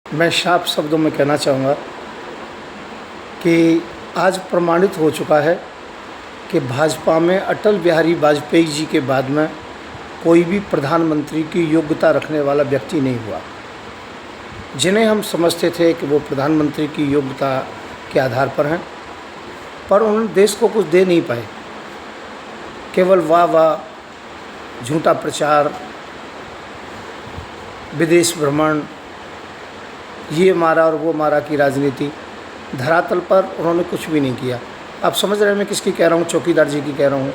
मैं साफ शब्दों में कहना चाहूँगा कि आज प्रमाणित हो चुका है कि भाजपा में अटल बिहारी वाजपेयी जी के बाद में कोई भी प्रधानमंत्री की योग्यता रखने वाला व्यक्ति नहीं हुआ। जिन्हें हम समझते थे कि वो प्रधानमंत्री की योग्यता के आधार पर हैं, पर उन्होंने देश को कुछ दे नहीं पाए। केवल वाह, झूठा प्रचार, विदेश भ्रमण, ये मारा और वो मारा की राजनीति, धरातल पर उन्होंने कुछ भी नहीं किया। आप समझ रहे हैं मैं किसकी कह रहा हूँ? चौकीदार जी की कह रहा हूँ।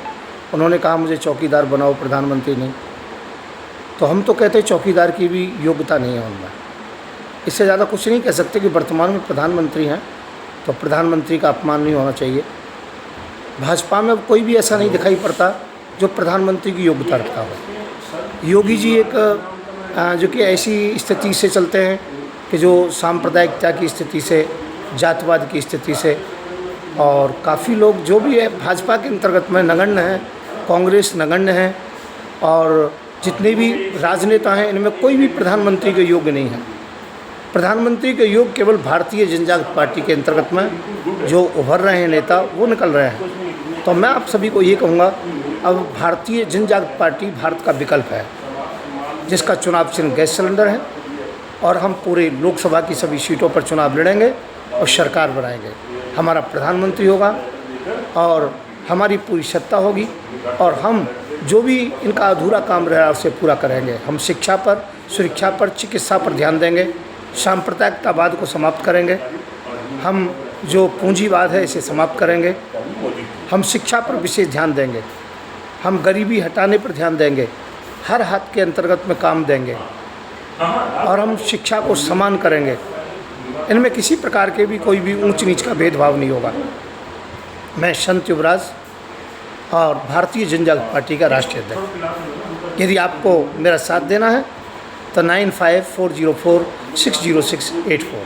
उन्होंने कहा मुझे चौकीदार बनाओ, प्रधानमंत्री नहीं। तो हम तो कहते हैं चौकीदार की भी योग्यता नहीं है उनमें। इससे ज़्यादा कुछ नहीं कह सकते कि वर्तमान में प्रधानमंत्री हैं तो प्रधानमंत्री का अपमान नहीं होना चाहिए। भाजपा में कोई भी ऐसा नहीं दिखाई पड़ता जो प्रधानमंत्री की योग्यता रखता हो। योगी जी एक जो कि ऐसी स्थिति से चलते हैं कि जो सांप्रदायिकता की स्थिति से, जातिवाद की स्थिति से, और काफ़ी लोग जो भी है भाजपा के अंतर्गत में नगण्य हैं, कांग्रेस नगण्य है, और जितने भी राजनेता हैं इनमें कोई भी प्रधानमंत्री के योग्य नहीं है। प्रधानमंत्री के योग्य केवल भारतीय जनता पार्टी के अंतर्गत में जो उभर रहे हैं नेता वो निकल रहे हैं। तो मैं आप सभी को ये कहूँगा, अब भारतीय जनता पार्टी भारत का विकल्प है, जिसका चुनाव चिन्ह गैस सिलेंडर है, और हम पूरे लोकसभा की सभी सीटों पर चुनाव लड़ेंगे और सरकार बनाएंगे। हमारा प्रधानमंत्री होगा और हमारी पूरी सत्ता होगी, और हम जो भी इनका अधूरा काम रहा उसे पूरा करेंगे। हम शिक्षा पर, सुरक्षा पर, चिकित्सा पर ध्यान देंगे, सांप्रदायिकतावाद को समाप्त करेंगे, हम जो पूंजीवाद है इसे समाप्त करेंगे, हम शिक्षा पर विशेष ध्यान देंगे, हम गरीबी हटाने पर ध्यान देंगे, हर हाथ के अंतर्गत में काम देंगे, और हम शिक्षा को समान करेंगे। इनमें किसी प्रकार के भी कोई भी ऊंच नीच का भेदभाव नहीं होगा। मैं संत युवराज और भारतीय जनता पार्टी का राष्ट्रीय अध्यक्ष। यदि आपको मेरा साथ देना है तो 9540460684।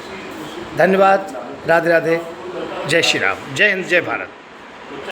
धन्यवाद। राधे राधे। जय श्री राम। जय हिंद, जय भारत।